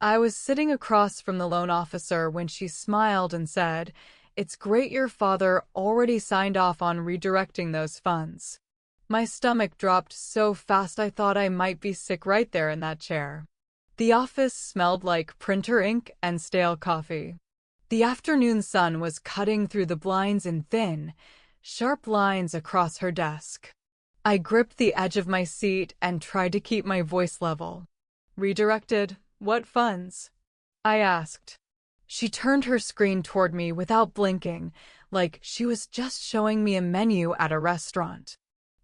I was sitting across from the loan officer when she smiled and said, "It's great your father already signed off on redirecting those funds." My stomach dropped so fast I thought I might be sick right there in that chair. The office smelled like printer ink and stale coffee. The afternoon sun was cutting through the blinds in thin, sharp lines across her desk. I gripped the edge of my seat and tried to keep my voice level. "Redirected? What funds?" I asked. She turned her screen toward me without blinking, like she was just showing me a menu at a restaurant.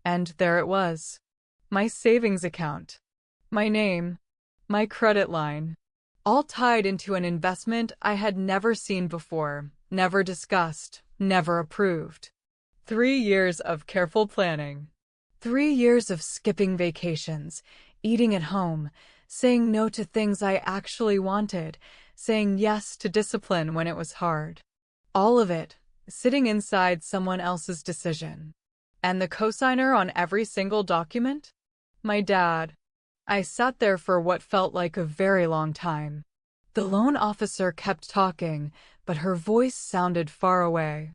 And there it was. My savings account. My name. My credit line. All tied into an investment I had never seen before, never discussed, never approved. 3 years of careful planning. 3 years of skipping vacations, eating at home, saying no to things I actually wanted, saying yes to discipline when it was hard. All of it, sitting inside someone else's decision. And the cosigner on every single document? My dad. I sat there for what felt like a very long time. The loan officer kept talking, but her voice sounded far away.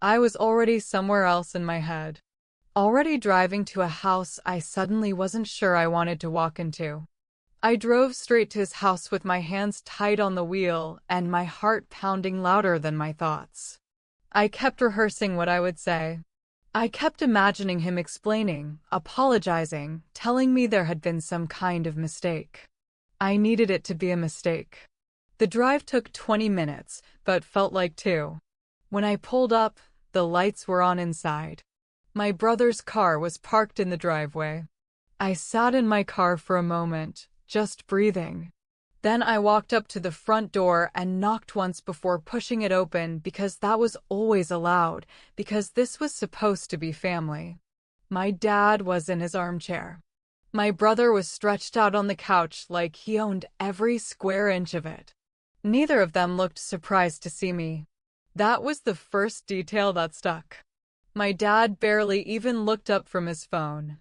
I was already somewhere else in my head. Already driving to a house I suddenly wasn't sure I wanted to walk into. I drove straight to his house with my hands tight on the wheel and my heart pounding louder than my thoughts. I kept rehearsing what I would say. I kept imagining him explaining, apologizing, telling me there had been some kind of mistake. I needed it to be a mistake. The drive took 20 minutes, but felt like 2. When I pulled up, the lights were on inside. My brother's car was parked in the driveway. I sat in my car for a moment, just breathing. Then I walked up to the front door and knocked once before pushing it open because that was always allowed, because this was supposed to be family. My dad was in his armchair. My brother was stretched out on the couch like he owned every square inch of it. Neither of them looked surprised to see me. That was the first detail that stuck. My dad barely even looked up from his phone.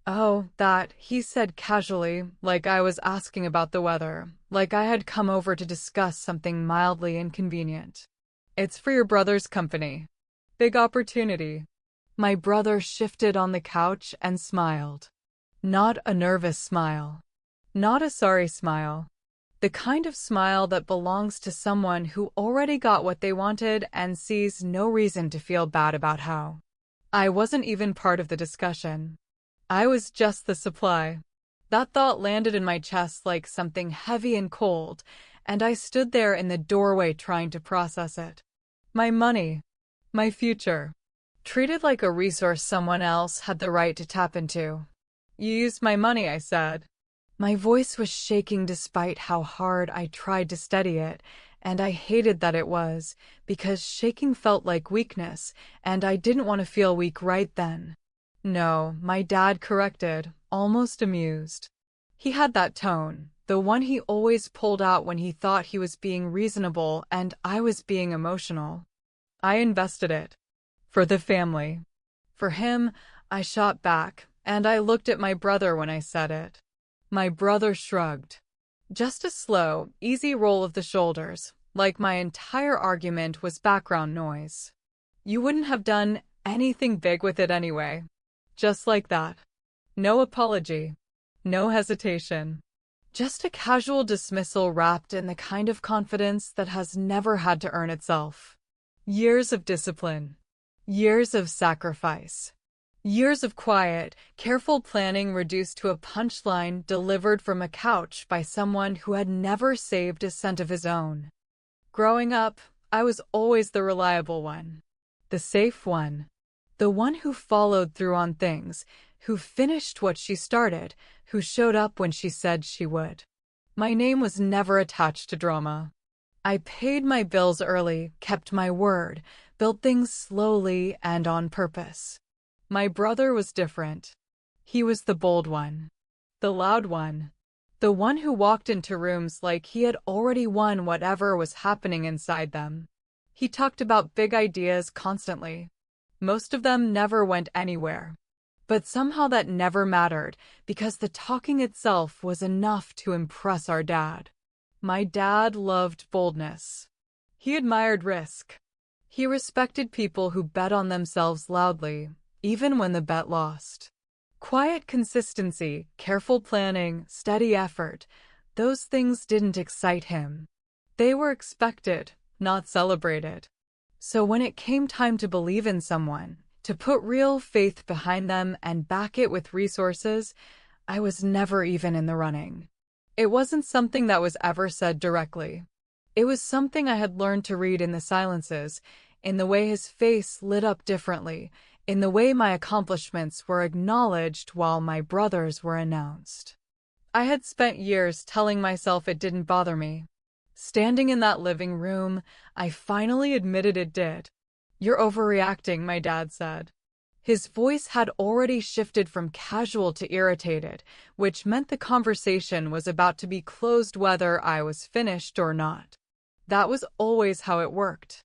"Oh, that," he said casually, like I was asking about the weather, like I had come over to discuss something mildly inconvenient. "It's for your brother's company. Big opportunity." My brother shifted on the couch and smiled. Not a nervous smile. Not a sorry smile. The kind of smile that belongs to someone who already got what they wanted and sees no reason to feel bad about how. I wasn't even part of the discussion. I was just the supply. That thought landed in my chest like something heavy and cold, and I stood there in the doorway trying to process it. My money. My future. Treated like a resource someone else had the right to tap into. "You used my money," I said. My voice was shaking despite how hard I tried to steady it, and I hated that it was, because shaking felt like weakness, and I didn't want to feel weak right then. "No," my dad corrected, almost amused. He had that tone, the one he always pulled out when he thought he was being reasonable and I was being emotional. "I invested it. For the family." For him, I shot back, and I looked at my brother when I said it. My brother shrugged. Just a slow, easy roll of the shoulders, like my entire argument was background noise. "You wouldn't have done anything big with it anyway." Just like that. No apology. No hesitation. Just a casual dismissal wrapped in the kind of confidence that has never had to earn itself. Years of discipline. Years of sacrifice. Years of quiet, careful planning reduced to a punchline delivered from a couch by someone who had never saved a cent of his own. Growing up, I was always the reliable one. The safe one. The one who followed through on things, who finished what she started, who showed up when she said she would. My name was never attached to drama. I paid my bills early, kept my word, built things slowly and on purpose. My brother was different. He was the bold one. The loud one. The one who walked into rooms like he had already won whatever was happening inside them. He talked about big ideas constantly. Most of them never went anywhere. But somehow that never mattered, because the talking itself was enough to impress our dad. My dad loved boldness. He admired risk. He respected people who bet on themselves loudly, even when the bet lost. Quiet consistency, careful planning, steady effort, those things didn't excite him. They were expected, not celebrated. So when it came time to believe in someone, to put real faith behind them and back it with resources, I was never even in the running. It wasn't something that was ever said directly. It was something I had learned to read in the silences, in the way his face lit up differently, in the way my accomplishments were acknowledged while my brothers were announced. I had spent years telling myself it didn't bother me. Standing in that living room, I finally admitted it did. "You're overreacting," my dad said. His voice had already shifted from casual to irritated, which meant the conversation was about to be closed whether I was finished or not. That was always how it worked.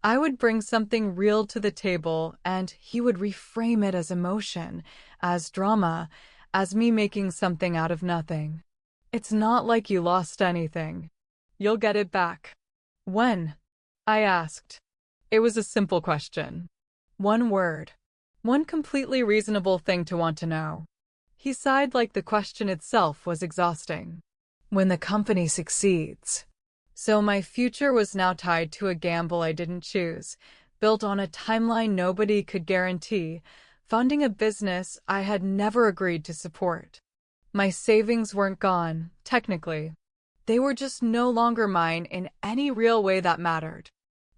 I would bring something real to the table, and he would reframe it as emotion, as drama, as me making something out of nothing. "It's not like you lost anything. You'll get it back." "When?" I asked. It was a simple question. One word. One completely reasonable thing to want to know. He sighed like the question itself was exhausting. "When the company succeeds." So my future was now tied to a gamble I didn't choose, built on a timeline nobody could guarantee, funding a business I had never agreed to support. My savings weren't gone, technically. They were just no longer mine in any real way that mattered.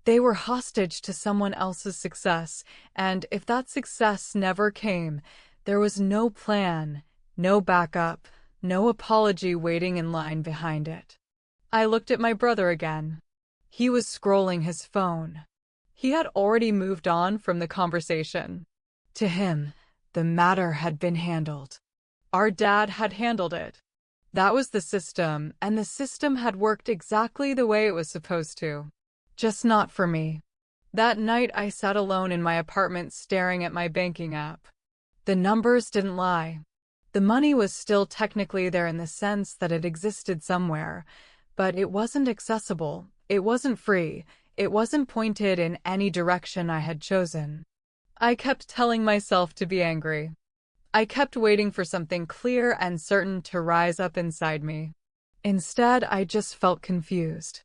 They were hostage to someone else's success, and if that success never came, there was no plan, no backup, no apology waiting in line behind it. I looked at my brother again. He was scrolling his phone. He had already moved on from the conversation. To him, the matter had been handled. Our dad had handled it. That was the system, and the system had worked exactly the way it was supposed to. Just not for me. That night I sat alone in my apartment staring at my banking app. The numbers didn't lie. The money was still technically there in the sense that it existed somewhere, but it wasn't accessible, it wasn't free, it wasn't pointed in any direction I had chosen. I kept telling myself to be angry. I kept waiting for something clear and certain to rise up inside me. Instead, I just felt confused.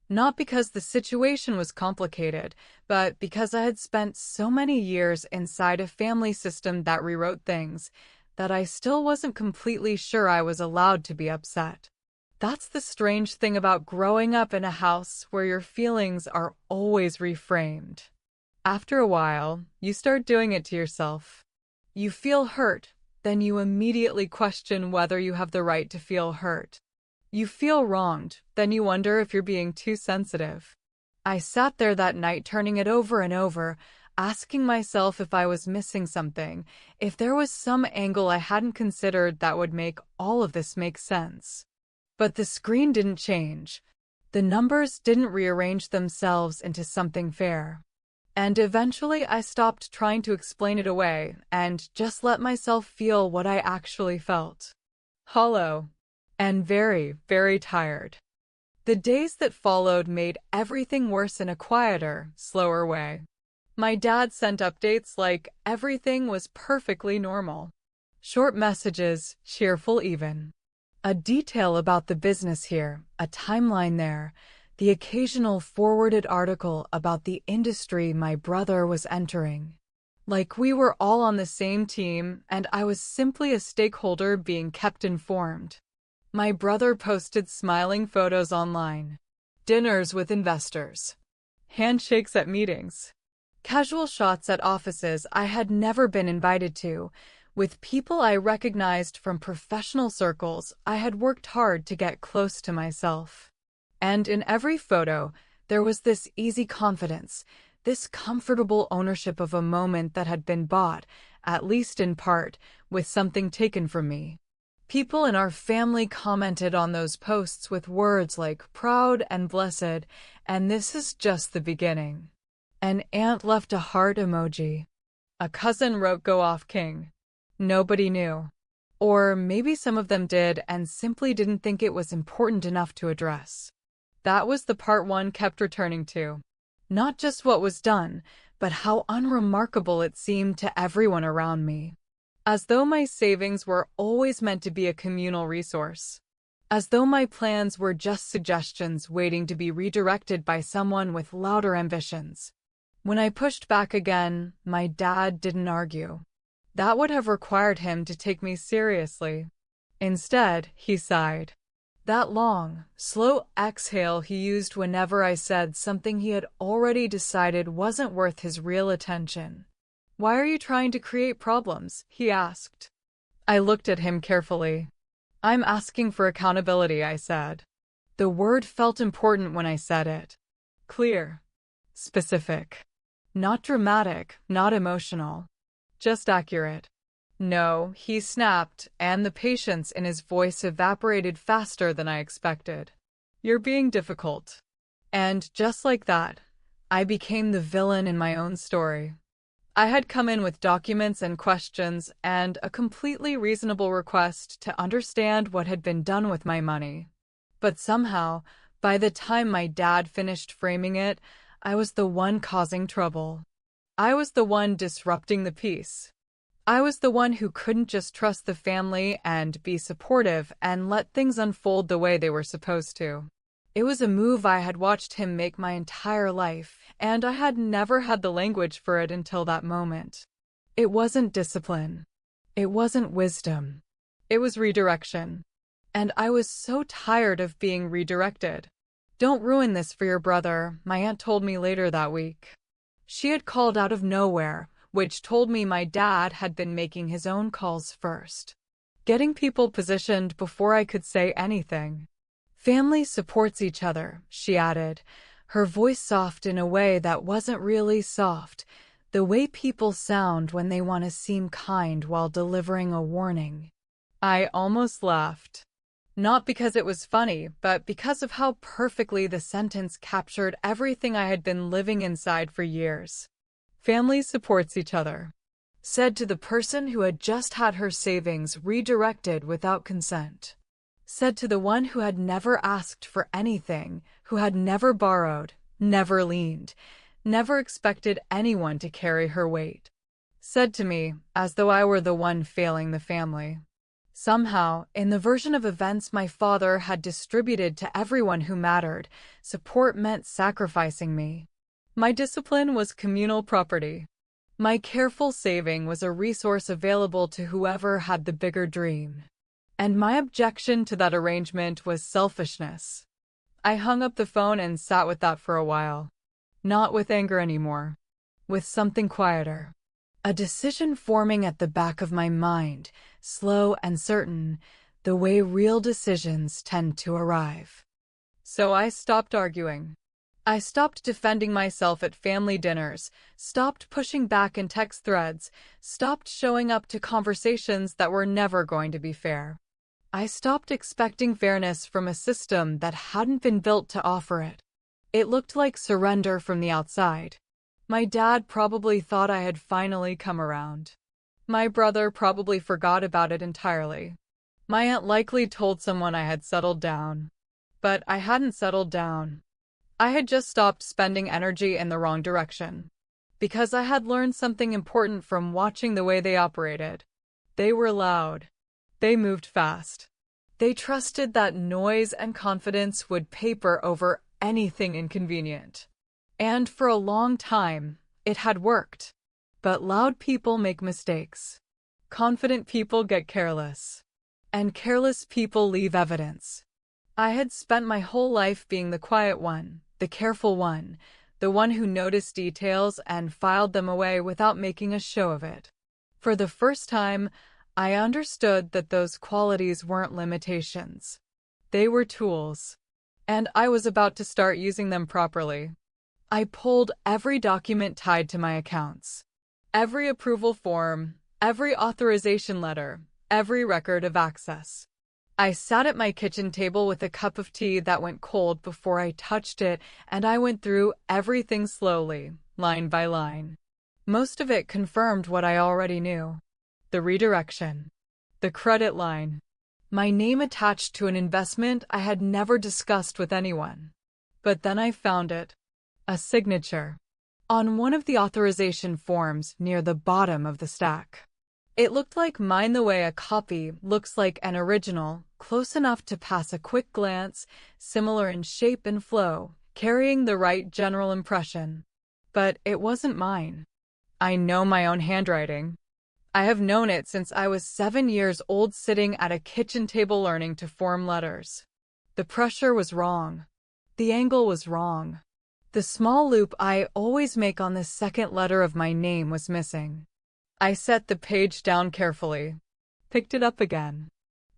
Not because the situation was complicated, but because I had spent so many years inside a family system that rewrote things, that I still wasn't completely sure I was allowed to be upset. That's the strange thing about growing up in a house where your feelings are always reframed. After a while, you start doing it to yourself. You feel hurt, then you immediately question whether you have the right to feel hurt. You feel wronged, then you wonder if you're being too sensitive. I sat there that night turning it over and over, asking myself if I was missing something, if there was some angle I hadn't considered that would make all of this make sense. But the screen didn't change. The numbers didn't rearrange themselves into something fair. And eventually I stopped trying to explain it away and just let myself feel what I actually felt. Hollow. And very, very tired. The days that followed made everything worse in a quieter, slower way. My dad sent updates like everything was perfectly normal. Short messages, cheerful even. A detail about the business here, a timeline there, the occasional forwarded article about the industry my brother was entering. Like we were all on the same team and I was simply a stakeholder being kept informed. My brother posted smiling photos online. Dinners with investors. Handshakes at meetings. Casual shots at offices I had never been invited to, with people I recognized from professional circles I had worked hard to get close to myself. And in every photo, there was this easy confidence, this comfortable ownership of a moment that had been bought, at least in part, with something taken from me. People in our family commented on those posts with words like proud and blessed, and this is just the beginning. An aunt left a heart emoji. A cousin wrote "Go off, King." Nobody knew. Or maybe some of them did and simply didn't think it was important enough to address. That was the part one kept returning to. Not just what was done, but how unremarkable it seemed to everyone around me. As though my savings were always meant to be a communal resource. As though my plans were just suggestions waiting to be redirected by someone with louder ambitions. When I pushed back again, my dad didn't argue. That would have required him to take me seriously. Instead, he sighed. That long, slow exhale he used whenever I said something he had already decided wasn't worth his real attention. "Why are you trying to create problems?" he asked. I looked at him carefully. "I'm asking for accountability," I said. The word felt important when I said it. Clear. Specific. Not dramatic, not emotional. Just accurate. "No," he snapped, and the patience in his voice evaporated faster than I expected. "You're being difficult." And just like that, I became the villain in my own story. I had come in with documents and questions and a completely reasonable request to understand what had been done with my money. But somehow, by the time my dad finished framing it, I was the one causing trouble. I was the one disrupting the peace. I was the one who couldn't just trust the family and be supportive and let things unfold the way they were supposed to. It was a move I had watched him make my entire life, and I had never had the language for it until that moment. It wasn't discipline. It wasn't wisdom. It was redirection. And I was so tired of being redirected. "Don't ruin this for your brother," my aunt told me later that week. She had called out of nowhere, which told me my dad had been making his own calls first. Getting people positioned before I could say anything. "Family supports each other," she added, her voice soft in a way that wasn't really soft, the way people sound when they want to seem kind while delivering a warning. I almost laughed. Not because it was funny, but because of how perfectly the sentence captured everything I had been living inside for years. "Family supports each other," said to the person who had just had her savings redirected without consent. Said to the one who had never asked for anything, who had never borrowed, never leaned, never expected anyone to carry her weight. Said to me, as though I were the one failing the family. Somehow, in the version of events my father had distributed to everyone who mattered, support meant sacrificing me. My discipline was communal property. My careful saving was a resource available to whoever had the bigger dream. And my objection to that arrangement was selfishness. I hung up the phone and sat with that for a while. Not with anger anymore. With something quieter. A decision forming at the back of my mind, slow and certain, the way real decisions tend to arrive. So I stopped arguing. I stopped defending myself at family dinners, stopped pushing back in text threads, stopped showing up to conversations that were never going to be fair. I stopped expecting fairness from a system that hadn't been built to offer it. It looked like surrender from the outside. My dad probably thought I had finally come around. My brother probably forgot about it entirely. My aunt likely told someone I had settled down. But I hadn't settled down. I had just stopped spending energy in the wrong direction. Because I had learned something important from watching the way they operated. They were loud. They moved fast. They trusted that noise and confidence would paper over anything inconvenient. And for a long time, it had worked. But loud people make mistakes. Confident people get careless. And careless people leave evidence. I had spent my whole life being the quiet one, the careful one, the one who noticed details and filed them away without making a show of it. For the first time, I understood that those qualities weren't limitations. They were tools. And I was about to start using them properly. I pulled every document tied to my accounts. Every approval form, every authorization letter, every record of access. I sat at my kitchen table with a cup of tea that went cold before I touched it, and I went through everything slowly, line by line. Most of it confirmed what I already knew. The redirection. The credit line. My name attached to an investment I had never discussed with anyone. But then I found it. A signature. On one of the authorization forms near the bottom of the stack. It looked like mine the way a copy looks like an original, close enough to pass a quick glance, similar in shape and flow, carrying the right general impression. But it wasn't mine. I know my own handwriting. I have known it since I was 7 years old, sitting at a kitchen table learning to form letters. The pressure was wrong. The angle was wrong. The small loop I always make on the second letter of my name was missing. I set the page down carefully, picked it up again,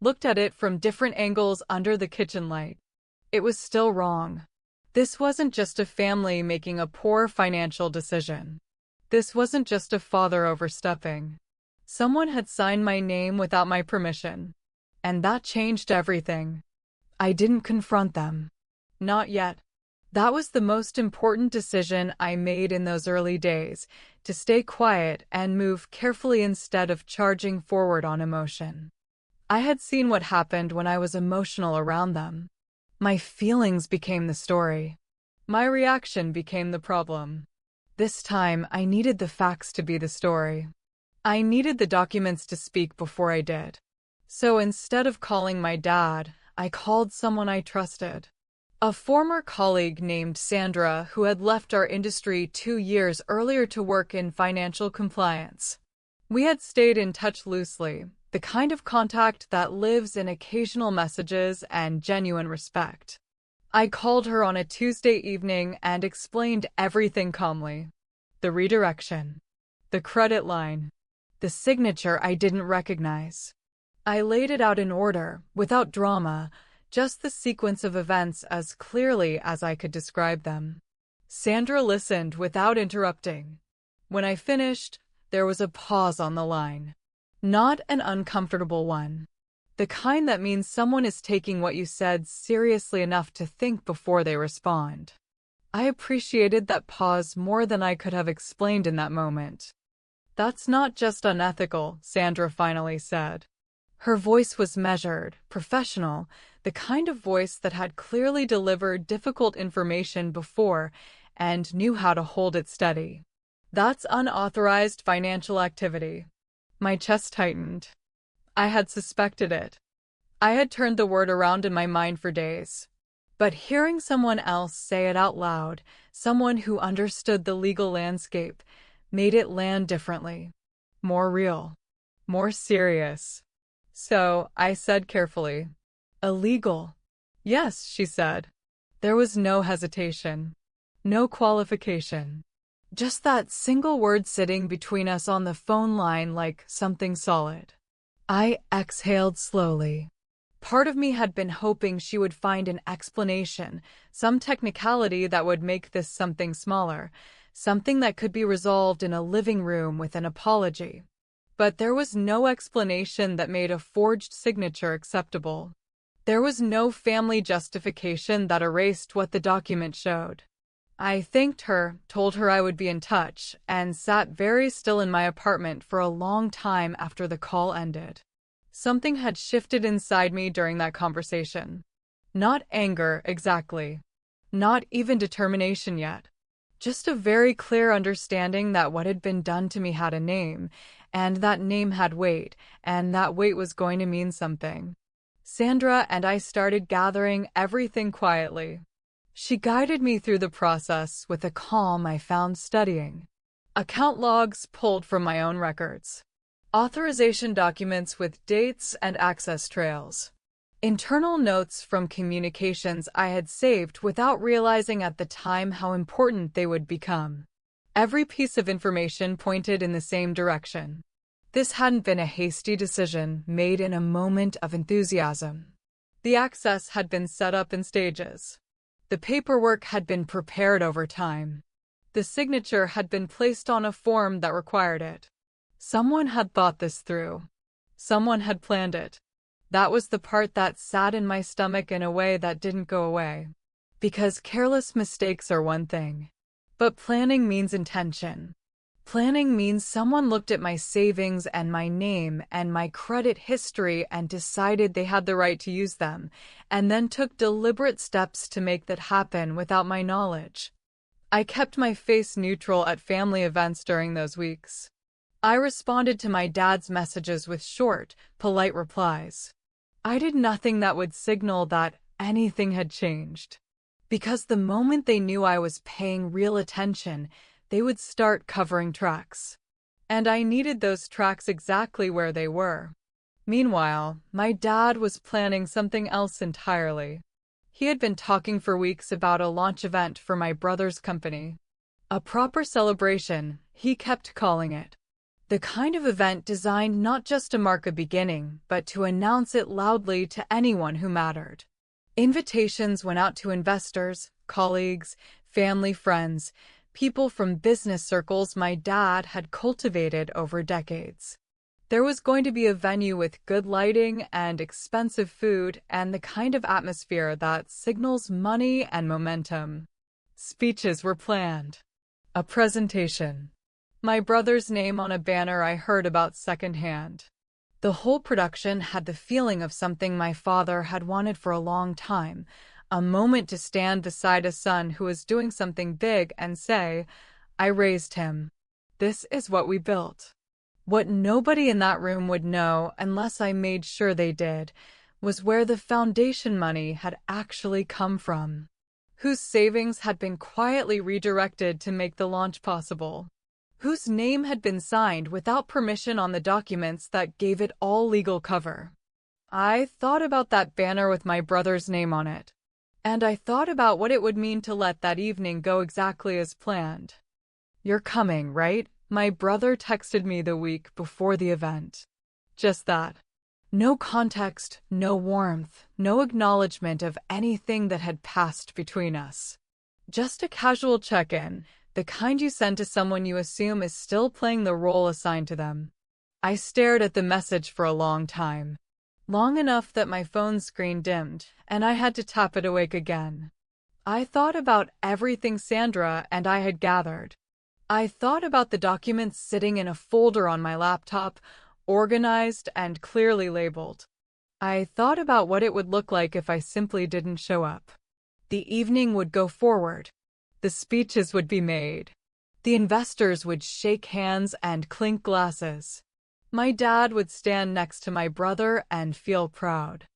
looked at it from different angles under the kitchen light. It was still wrong. This wasn't just a family making a poor financial decision. This wasn't just a father overstepping. Someone had signed my name without my permission. And that changed everything. I didn't confront them. Not yet. That was the most important decision I made in those early days, to stay quiet and move carefully instead of charging forward on emotion. I had seen what happened when I was emotional around them. My feelings became the story. My reaction became the problem. This time, I needed the facts to be the story. I needed the documents to speak before I did. So instead of calling my dad, I called someone I trusted. A former colleague named Sandra, who had left our industry 2 years earlier to work in financial compliance. We had stayed in touch loosely, the kind of contact that lives in occasional messages and genuine respect. I called her on a Tuesday evening and explained everything calmly. The redirection. The credit line. The signature I didn't recognize. I laid it out in order, without drama, just the sequence of events as clearly as I could describe them. Sandra listened without interrupting. When I finished, there was a pause on the line. Not an uncomfortable one. The kind that means someone is taking what you said seriously enough to think before they respond. I appreciated that pause more than I could have explained in that moment. "That's not just unethical," Sandra finally said. Her voice was measured, professional, the kind of voice that had clearly delivered difficult information before and knew how to hold it steady. "That's unauthorized financial activity." My chest tightened. I had suspected it. I had turned the word around in my mind for days. But hearing someone else say it out loud, someone who understood the legal landscape, made it land differently. More real. More serious. So, I said carefully, "Illegal." "Yes," she said. There was no hesitation. No qualification. Just that single word sitting between us on the phone line like something solid. I exhaled slowly. Part of me had been hoping she would find an explanation, some technicality that would make this something smaller, something that could be resolved in a living room with an apology. But there was no explanation that made a forged signature acceptable. There was no family justification that erased what the document showed. I thanked her, told her I would be in touch, and sat very still in my apartment for a long time after the call ended. Something had shifted inside me during that conversation. Not anger, exactly. Not even determination yet. Just a very clear understanding that what had been done to me had a name, and that name had weight, and that weight was going to mean something. Sandra and I started gathering everything quietly. She guided me through the process with a calm I found studying. Account logs pulled from my own records. Authorization documents with dates and access trails. Internal notes from communications I had saved without realizing at the time how important they would become. Every piece of information pointed in the same direction. This hadn't been a hasty decision made in a moment of enthusiasm. The access had been set up in stages. The paperwork had been prepared over time. The signature had been placed on a form that required it. Someone had thought this through. Someone had planned it. That was the part that sat in my stomach in a way that didn't go away. Because careless mistakes are one thing. But planning means intention. Planning means someone looked at my savings and my name and my credit history and decided they had the right to use them, and then took deliberate steps to make that happen without my knowledge. I kept my face neutral at family events during those weeks. I responded to my dad's messages with short, polite replies. I did nothing that would signal that anything had changed. Because the moment they knew I was paying real attention, they would start covering tracks. And I needed those tracks exactly where they were. Meanwhile, my dad was planning something else entirely. He had been talking for weeks about a launch event for my brother's company. A proper celebration, he kept calling it. The kind of event designed not just to mark a beginning, but to announce it loudly to anyone who mattered. Invitations went out to investors, colleagues, family friends, people from business circles my dad had cultivated over decades. There was going to be a venue with good lighting and expensive food and the kind of atmosphere that signals money and momentum. Speeches were planned. A presentation. My brother's name on a banner I heard about secondhand. The whole production had the feeling of something my father had wanted for a long time, a moment to stand beside a son who was doing something big and say, I raised him. This is what we built. What nobody in that room would know, unless I made sure they did, was where the foundation money had actually come from, whose savings had been quietly redirected to make the launch possible, whose name had been signed without permission on the documents that gave it all legal cover. I thought about that banner with my brother's name on it, and I thought about what it would mean to let that evening go exactly as planned. You're coming, right? My brother texted me the week before the event. Just that. No context, no warmth, no acknowledgement of anything that had passed between us. Just a casual check-in, the kind you send to someone you assume is still playing the role assigned to them. I stared at the message for a long time. Long enough that my phone screen dimmed, and I had to tap it awake again. I thought about everything Sandra and I had gathered. I thought about the documents sitting in a folder on my laptop, organized and clearly labeled. I thought about what it would look like if I simply didn't show up. The evening would go forward. The speeches would be made. The investors would shake hands and clink glasses. My dad would stand next to my brother and feel proud.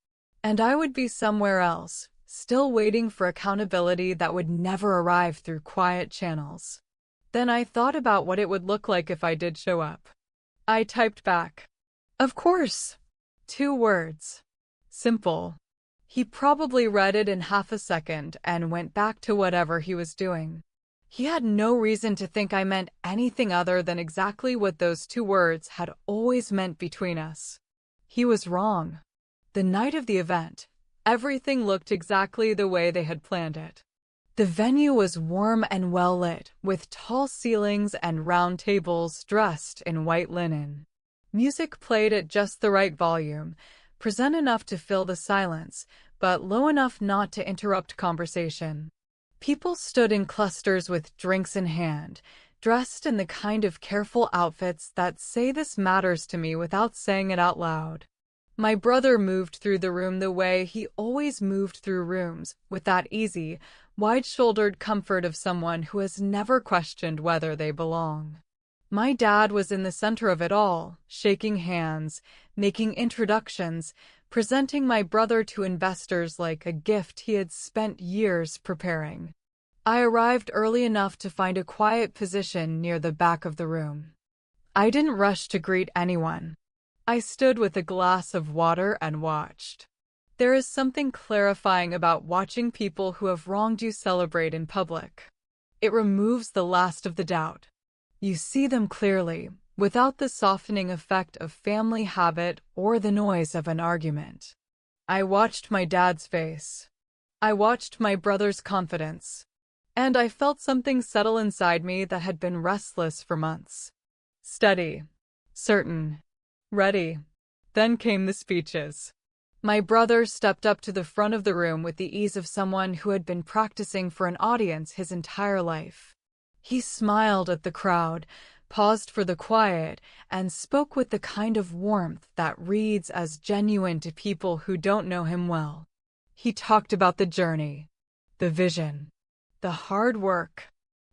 And I would be somewhere else, still waiting for accountability that would never arrive through quiet channels. Then I thought about what it would look like if I did show up. I typed back, "Of course." 2 words. Simple. He probably read it in half a second and went back to whatever he was doing. He had no reason to think I meant anything other than exactly what those 2 words had always meant between us. He was wrong. The night of the event, everything looked exactly the way they had planned it. The venue was warm and well lit, with tall ceilings and round tables dressed in white linen. Music played at just the right volume, present enough to fill the silence, but low enough not to interrupt conversation. People stood in clusters with drinks in hand, dressed in the kind of careful outfits that say this matters to me without saying it out loud. My brother moved through the room the way he always moved through rooms, with that easy, wide-shouldered comfort of someone who has never questioned whether they belong. My dad was in the center of it all, shaking hands, making introductions, presenting my brother to investors like a gift he had spent years preparing. I arrived early enough to find a quiet position near the back of the room. I didn't rush to greet anyone. I stood with a glass of water and watched. There is something clarifying about watching people who have wronged you celebrate in public. It removes the last of the doubt. You see them clearly, without the softening effect of family habit or the noise of an argument. I watched my dad's face. I watched my brother's confidence. And I felt something settle inside me that had been restless for months. Steady. Certain. Ready. Then came the speeches. My brother stepped up to the front of the room with the ease of someone who had been practicing for an audience his entire life. He smiled at the crowd, paused for the quiet, and spoke with the kind of warmth that reads as genuine to people who don't know him well. He talked about the journey, the vision, the hard work.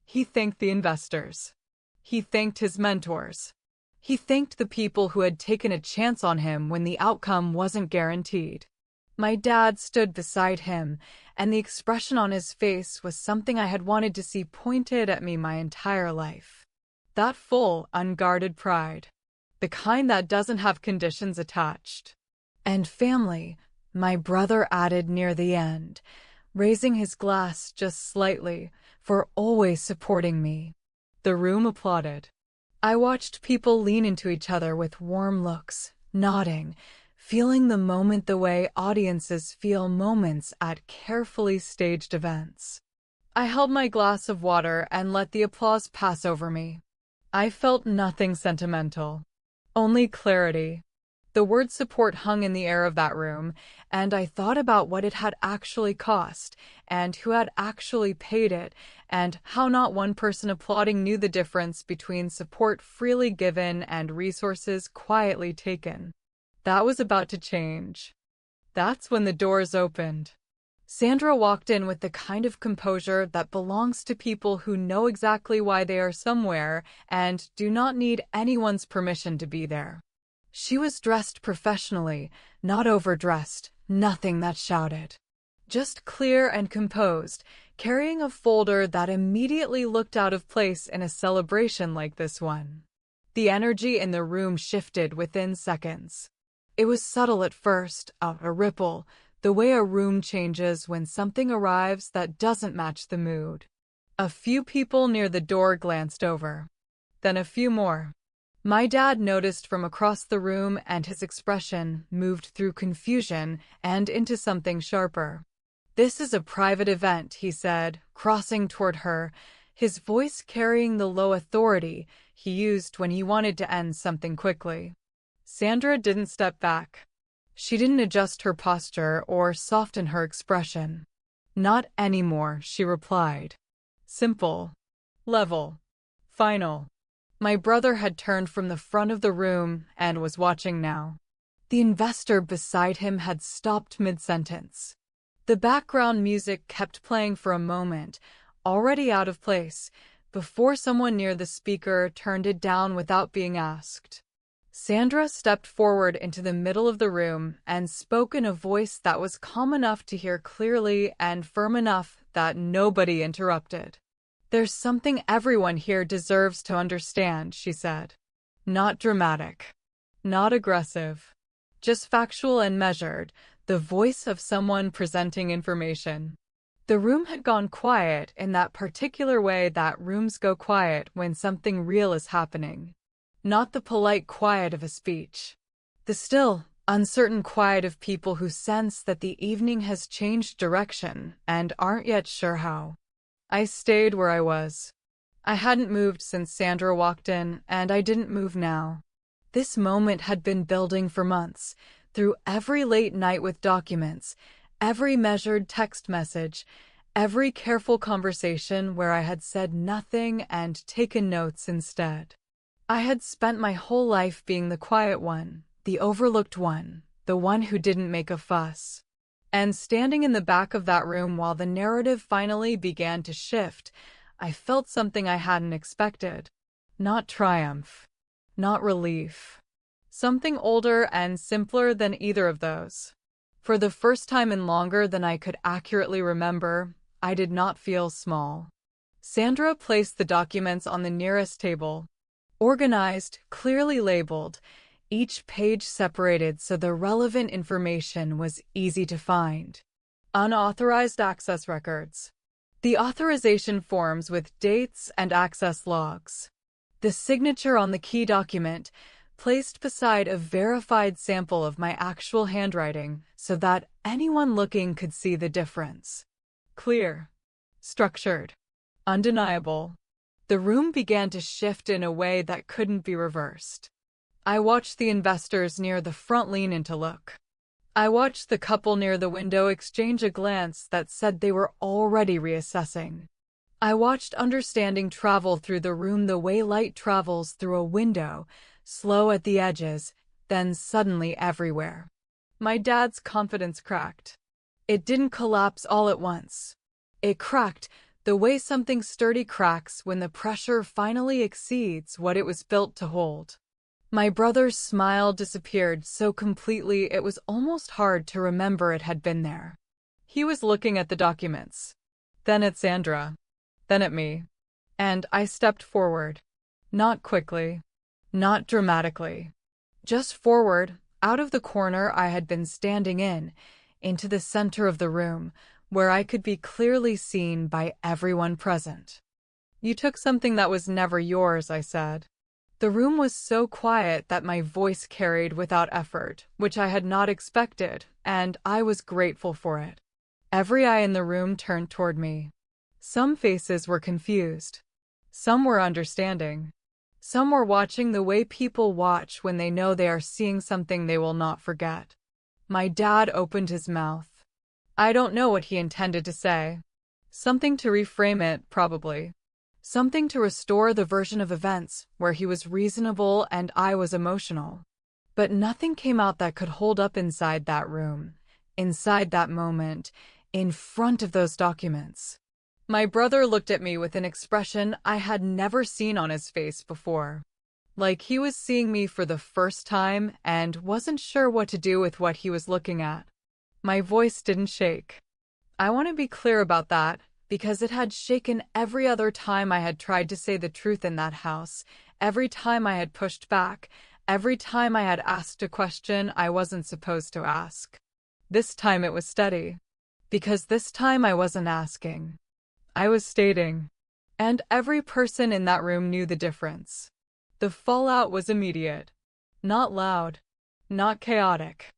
He thanked the investors. He thanked his mentors. He thanked the people who had taken a chance on him when the outcome wasn't guaranteed. My dad stood beside him, and the expression on his face was something I had wanted to see pointed at me my entire life. That full, unguarded pride. The kind that doesn't have conditions attached. And family, my brother added near the end, raising his glass just slightly, for always supporting me. The room applauded. I watched people lean into each other with warm looks, nodding, feeling the moment the way audiences feel moments at carefully staged events. I held my glass of water and let the applause pass over me. I felt nothing sentimental, only clarity. The word support hung in the air of that room, and I thought about what it had actually cost, and who had actually paid it, and how not one person applauding knew the difference between support freely given and resources quietly taken. That was about to change. That's when the doors opened. Sandra walked in with the kind of composure that belongs to people who know exactly why they are somewhere and do not need anyone's permission to be there. She was dressed professionally, not overdressed, nothing that shouted. Just clear and composed, carrying a folder that immediately looked out of place in a celebration like this one. The energy in the room shifted within seconds. It was subtle at first, a ripple, the way a room changes when something arrives that doesn't match the mood. A few people near the door glanced over. Then a few more. My dad noticed from across the room, and his expression moved through confusion and into something sharper. "This is a private event," he said, crossing toward her, his voice carrying the low authority he used when he wanted to end something quickly. Sandra didn't step back. She didn't adjust her posture or soften her expression. "Not anymore," she replied. Simple. Level. Final. My brother had turned from the front of the room and was watching now. The investor beside him had stopped mid-sentence. The background music kept playing for a moment, already out of place, before someone near the speaker turned it down without being asked. Sandra stepped forward into the middle of the room and spoke in a voice that was calm enough to hear clearly and firm enough that nobody interrupted. "There's something everyone here deserves to understand," she said. Not dramatic. Not aggressive. Just factual and measured, the voice of someone presenting information. The room had gone quiet in that particular way that rooms go quiet when something real is happening. Not the polite quiet of a speech. The still, uncertain quiet of people who sense that the evening has changed direction and aren't yet sure how. I stayed where I was. I hadn't moved since Sandra walked in, and I didn't move now. This moment had been building for months, through every late night with documents, every measured text message, every careful conversation where I had said nothing and taken notes instead. I had spent my whole life being the quiet one, the overlooked one, the one who didn't make a fuss. And standing in the back of that room while the narrative finally began to shift, I felt something I hadn't expected. Not triumph. Not relief. Something older and simpler than either of those. For the first time in longer than I could accurately remember, I did not feel small. Sandra placed the documents on the nearest table. Organized, clearly labeled, each page separated so the relevant information was easy to find. Unauthorized access records. The authorization forms with dates and access logs. The signature on the key document, placed beside a verified sample of my actual handwriting so that anyone looking could see the difference. Clear. Structured. Undeniable. The room began to shift in a way that couldn't be reversed. I watched the investors near the front lean in to look. I watched the couple near the window exchange a glance that said they were already reassessing. I watched understanding travel through the room the way light travels through a window, slow at the edges, then suddenly everywhere. My dad's confidence cracked. It didn't collapse all at once. It cracked the way something sturdy cracks when the pressure finally exceeds what it was built to hold. My brother's smile disappeared so completely it was almost hard to remember it had been there. He was looking at the documents, then at Sandra, then at me, and I stepped forward. Not quickly, not dramatically, just forward, out of the corner I had been standing in, into the center of the room, where I could be clearly seen by everyone present. "You took something that was never yours," I said. The room was so quiet that my voice carried without effort, which I had not expected, and I was grateful for it. Every eye in the room turned toward me. Some faces were confused. Some were understanding. Some were watching the way people watch when they know they are seeing something they will not forget. My dad opened his mouth. I don't know what he intended to say. Something to reframe it, probably. Something to restore the version of events where he was reasonable and I was emotional. But nothing came out that could hold up inside that room, inside that moment, in front of those documents. My brother looked at me with an expression I had never seen on his face before. Like he was seeing me for the first time and wasn't sure what to do with what he was looking at. My voice didn't shake. I want to be clear about that, because it had shaken every other time I had tried to say the truth in that house, every time I had pushed back, every time I had asked a question I wasn't supposed to ask. This time it was steady, because this time I wasn't asking. I was stating. And every person in that room knew the difference. The fallout was immediate. Not loud. Not chaotic.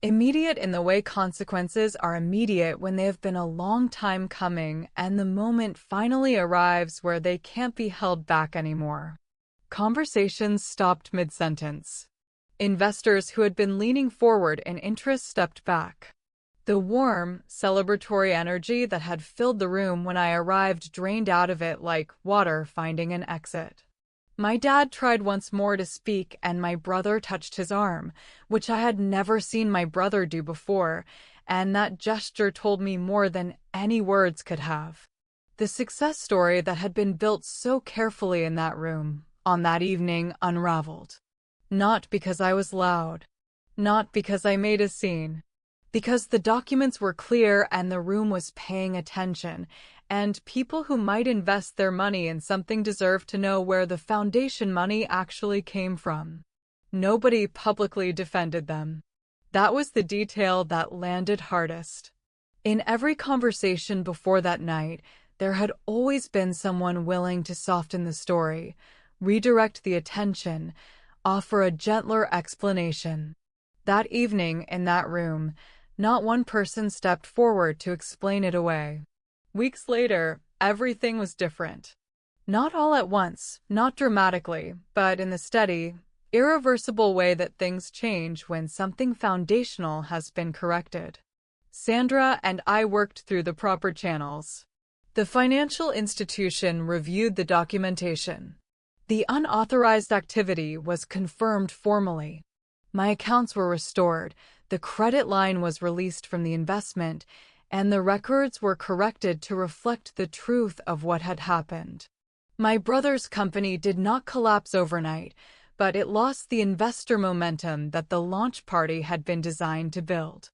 Immediate in the way consequences are immediate when they have been a long time coming and the moment finally arrives where they can't be held back anymore. Conversations stopped mid-sentence. Investors who had been leaning forward in interest stepped back. The warm, celebratory energy that had filled the room when I arrived drained out of it like water finding an exit. My dad tried once more to speak and my brother touched his arm, which I had never seen my brother do before, and that gesture told me more than any words could have. The success story that had been built so carefully in that room, on that evening, unraveled. Not because I was loud. Not because I made a scene. Because the documents were clear and the room was paying attention, and people who might invest their money in something deserved to know where the foundation money actually came from. Nobody publicly defended them. That was the detail that landed hardest. In every conversation before that night, there had always been someone willing to soften the story, redirect the attention, offer a gentler explanation. That evening, in that room, not one person stepped forward to explain it away. Weeks later, everything was different. Not all at once, not dramatically, but in the steady, irreversible way that things change when something foundational has been corrected. Sandra and I worked through the proper channels. The financial institution reviewed the documentation. The unauthorized activity was confirmed formally. My accounts were restored, the credit line was released from the investment, and the records were corrected to reflect the truth of what had happened. My brother's company did not collapse overnight, but it lost the investor momentum that the launch party had been designed to build.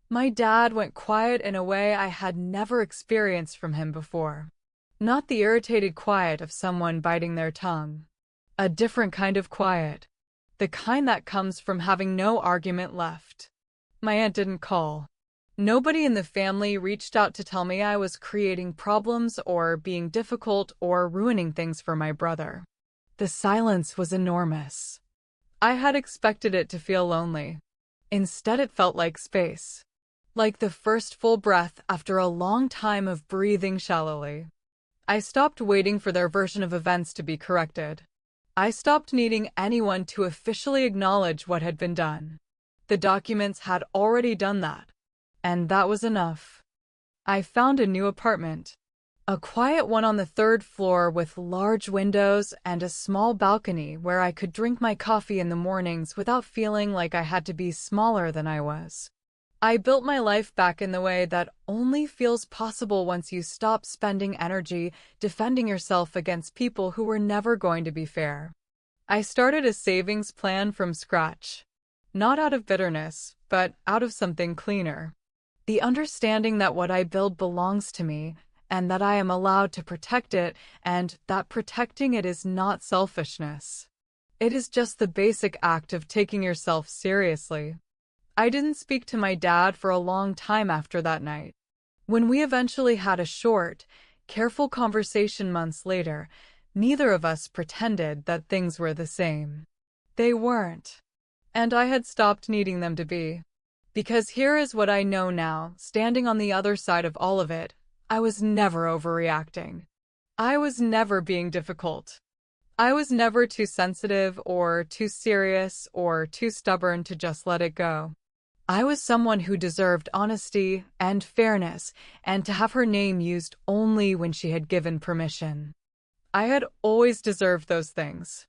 My dad went quiet in a way I had never experienced from him before. Not the irritated quiet of someone biting their tongue. A different kind of quiet. The kind that comes from having no argument left. My aunt didn't call. Nobody in the family reached out to tell me I was creating problems or being difficult or ruining things for my brother. The silence was enormous. I had expected it to feel lonely. Instead, it felt like space. Like the first full breath after a long time of breathing shallowly. I stopped waiting for their version of events to be corrected. I stopped needing anyone to officially acknowledge what had been done. The documents had already done that. And that was enough. I found a new apartment. A quiet one on the third floor with large windows and a small balcony where I could drink my coffee in the mornings without feeling like I had to be smaller than I was. I built my life back in the way that only feels possible once you stop spending energy defending yourself against people who were never going to be fair. I started a savings plan from scratch. Not out of bitterness, but out of something cleaner. The understanding that what I build belongs to me, and that I am allowed to protect it, and that protecting it is not selfishness. It is just the basic act of taking yourself seriously. I didn't speak to my dad for a long time after that night. When we eventually had a short, careful conversation months later, neither of us pretended that things were the same. They weren't. And I had stopped needing them to be. Because here is what I know now, standing on the other side of all of it. I was never overreacting. I was never being difficult. I was never too sensitive or too serious or too stubborn to just let it go. I was someone who deserved honesty and fairness and to have her name used only when she had given permission. I had always deserved those things.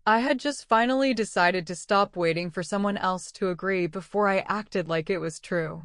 I had just finally decided to stop waiting for someone else to agree before I acted like it was true.